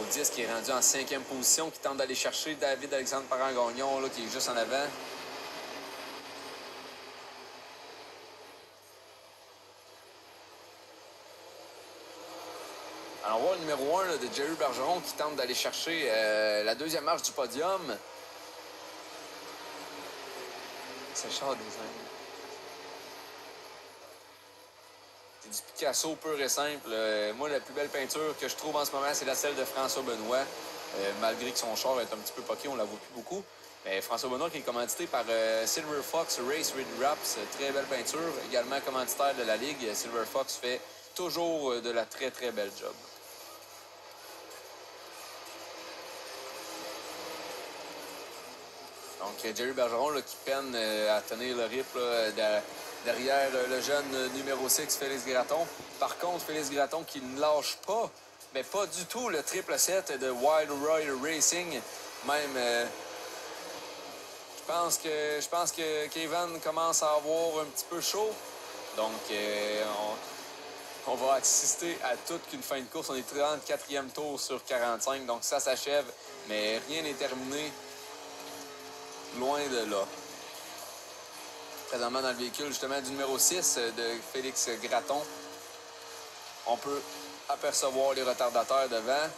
10 qui est rendu en 5e position, qui tente d'aller chercher David-Alexandre Parent-Gagnon, là, qui est juste en avant. Alors, on voit le numéro 1 là, de Jerry Bergeron qui tente d'aller chercher la deuxième marche du podium. C'est Charles Design. C'est du Picasso pur et simple. Moi, la plus belle peinture que je trouve en ce moment, c'est celle de François Benoît. Malgré que son char est un petit peu poqué, on la voit plus beaucoup. Mais François Benoît qui est commandité par Silver Fox Race Red Wraps. Très belle peinture. Également commanditaire de la Ligue. Silver Fox fait toujours de la très très belle job. Donc, Jerry Bergeron là, qui peine à tenir le rythme derrière le jeune numéro 6, Félix Gratton. Par contre, Félix Gratton qui ne lâche pas, mais pas du tout, le triple 7 de Wild Roy Racing. Même, je pense que Kevin commence à avoir un petit peu chaud. Donc, on va assister à toute qu'une fin de course. On est 34e tour sur 45, donc ça s'achève, mais rien n'est terminé. Loin de là. Présentement dans le véhicule justement du numéro 6 de Félix Gratton, on peut apercevoir les retardateurs devant.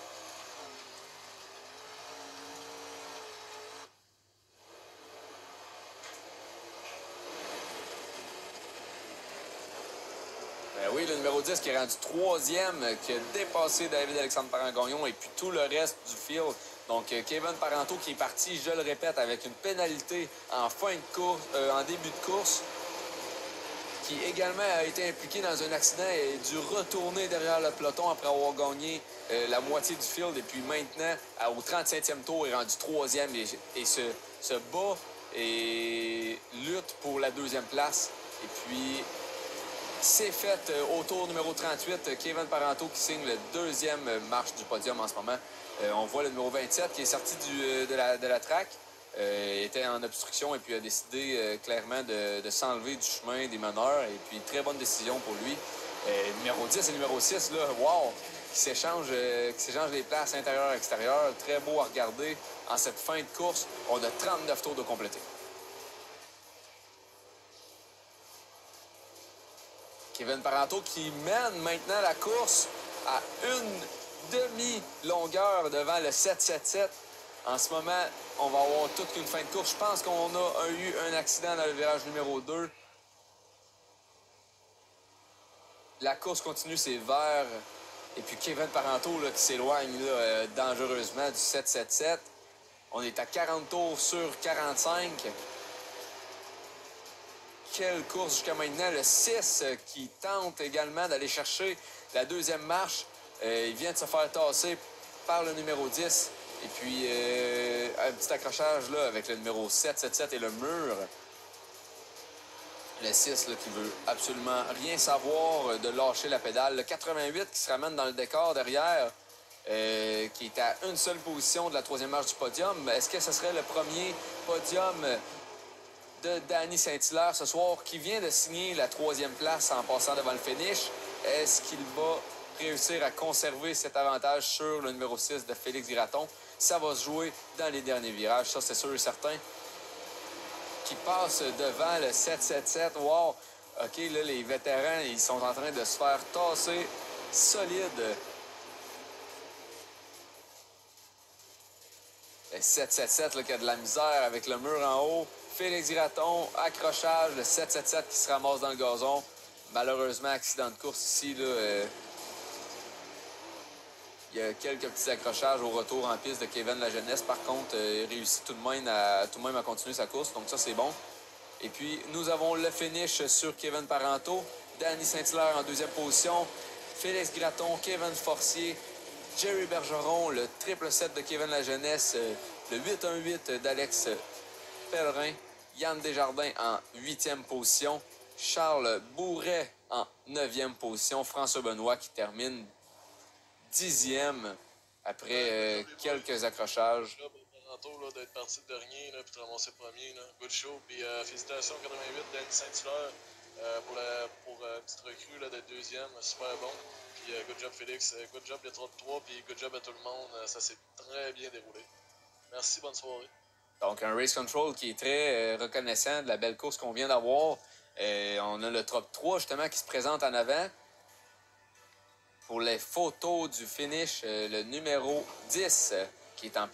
Ben oui, le numéro 10 qui est rendu 3e, qui a dépassé David-Alexandre Parent-Gagnon et puis tout le reste du field. Donc, Kevin Parenteau qui est parti, je le répète, avec une pénalité en fin de course, en début de course, qui également a été impliqué dans un accident et a dû retourner derrière le peloton après avoir gagné la moitié du field. Et puis maintenant, au 35e tour, il est rendu 3e et se bat et lutte pour la 2e place. Et puis, c'est fait au tour numéro 38, Kevin Parenteau qui signe le 2e marche du podium en ce moment. On voit le numéro 27 qui est sorti de la track, était en obstruction et puis a décidé clairement de s'enlever du chemin des meneurs. Et puis, très bonne décision pour lui. Numéro 10 et numéro 6, là, wow, qui s'échangent les places intérieur-extérieur. Très beau à regarder en cette fin de course. On a 39 tours de compléter. Kevin Parenteau qui mène maintenant la course à une demi-longueur devant le 777. En ce moment, on va avoir toute une fin de course. Je pense qu'on a eu un accident dans le virage numéro 2. La course continue, c'est vert. Et puis Kevin Parenteau là, qui s'éloigne dangereusement du 777. On est à 40 tours sur 45. Quelle course jusqu'à maintenant. Le 6 qui tente également d'aller chercher la 2e marche. Il vient de se faire tasser par le numéro 10. Et puis, un petit accrochage là, avec le numéro 777 et le mur. Le 6 là, qui veut absolument rien savoir de lâcher la pédale. Le 88 qui se ramène dans le décor derrière. Qui est à une seule position de la 3e marche du podium. Est-ce que ce serait le premier podium de Danny Saint-Hilaire ce soir, qui vient de signer la 3e place en passant devant le finish? Est-ce qu'il va réussir à conserver cet avantage sur le numéro 6 de Félix Gratton? Ça va se jouer dans les derniers virages, ça c'est sûr et certain. Qui passe devant le 777. Wow! OK, là, les vétérans, ils sont en train de se faire tasser solide. Le 777 là, qui a de la misère avec le mur en haut. Félix Gratton, accrochage, le 777 qui se ramasse dans le gazon. Malheureusement, accident de course ici. Là, il y a quelques petits accrochages au retour en piste de Kevin Lajeunesse. Par contre, il réussit tout de même à continuer sa course. Donc ça, c'est bon. Et puis, nous avons le finish sur Kevin Parenteau. Danny Saint-Hilaire en 2e position. Félix Gratton, Kevin Forcier, Jerry Bergeron, le triple 7 de Kevin Lajeunesse, le 818 d'Alex Pellerin, Yann Desjardins en 8e position, Charles Bourret en 9e position, François Benoît qui termine 10e après quelques accrochages. Là, d'être parti de dernier puis de ramasser premier. Là. Good show. Puis félicitations 88 Danny Saint-Hilaire pour petite recrue là, d'être 2e. Super bon. Puis puis good job Félix, good job les 3, puis good job à tout le monde. Ça s'est très bien déroulé. Merci, bonne soirée. Donc, un race control qui est très reconnaissant de la belle course qu'on vient d'avoir. On a le top 3 justement qui se présente en avant. Pour les photos du finish, le numéro 10 qui est en